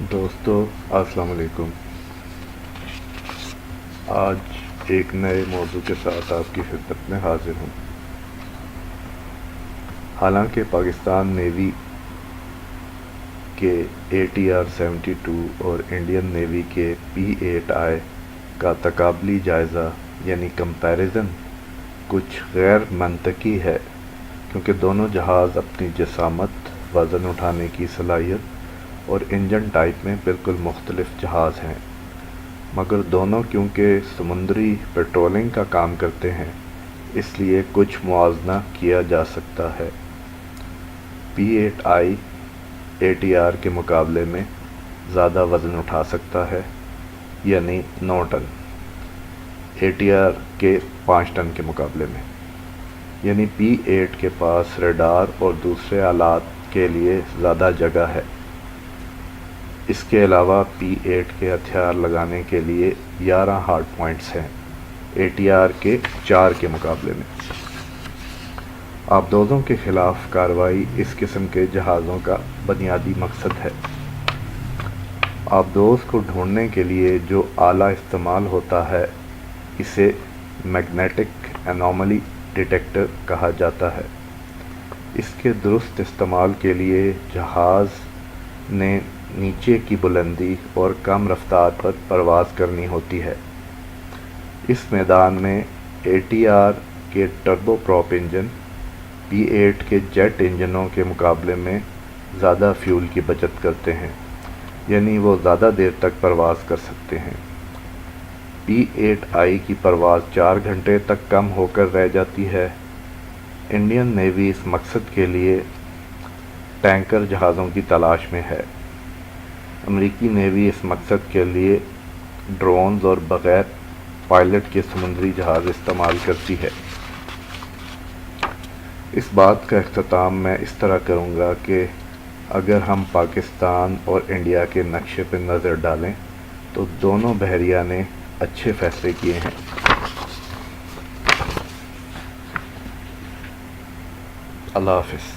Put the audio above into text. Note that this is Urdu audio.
دوستو السلام علیکم۔ آج ایک نئے موضوع کے ساتھ آپ کی خدمت میں حاضر ہوں۔ حالانکہ پاکستان نیوی کے ATR-72 اور انڈین نیوی کے P-8I کا تقابلی جائزہ یعنی کمپیریزن کچھ غیر منطقی ہے، کیونکہ دونوں جہاز اپنی جسامت، وزن اٹھانے کی صلاحیت اور انجن ٹائپ میں بالکل مختلف جہاز ہیں، مگر دونوں کیونکہ سمندری پیٹرولنگ کا کام کرتے ہیں، اس لیے کچھ موازنہ کیا جا سکتا ہے۔ P-8I ATR کے مقابلے میں زیادہ وزن اٹھا سکتا ہے، یعنی 9 ٹن، ATR کے 5 ٹن کے مقابلے میں، یعنی P-8 کے پاس ریڈار اور دوسرے آلات کے لیے زیادہ جگہ ہے۔ اس کے علاوہ P-8 کے ہتھیار لگانے کے لیے 11 ہارڈ پوائنٹس ہیں، ATR کے 4 کے مقابلے میں۔ آبدوزوں کے خلاف کارروائی اس قسم کے جہازوں کا بنیادی مقصد ہے۔ آبدوز کو ڈھونڈنے کے لیے جو آلہ استعمال ہوتا ہے اسے میگنیٹک انوملی ڈیٹیکٹر کہا جاتا ہے۔ اس کے درست استعمال کے لیے جہاز نے نیچے کی بلندی اور کم رفتار پر پرواز کرنی ہوتی ہے۔ اس میدان میں ATR کے ٹربو پراپ انجن P-8 کے جیٹ انجنوں کے مقابلے میں زیادہ فیول کی بچت کرتے ہیں، یعنی وہ زیادہ دیر تک پرواز کر سکتے ہیں۔ P-8I کی پرواز 4 گھنٹے تک کم ہو کر رہ جاتی ہے۔ انڈین نیوی اس مقصد کے لیے ٹینکر جہازوں کی تلاش میں ہے۔ امریکی نیوی اس مقصد کے لیے ڈرونز اور بغیر پائلٹ کے سمندری جہاز استعمال کرتی ہے۔ اس بات کا اختتام میں اس طرح کروں گا کہ اگر ہم پاکستان اور انڈیا کے نقشے پر نظر ڈالیں تو دونوں بحریہ نے اچھے فیصلے کیے ہیں۔ اللہ حافظ۔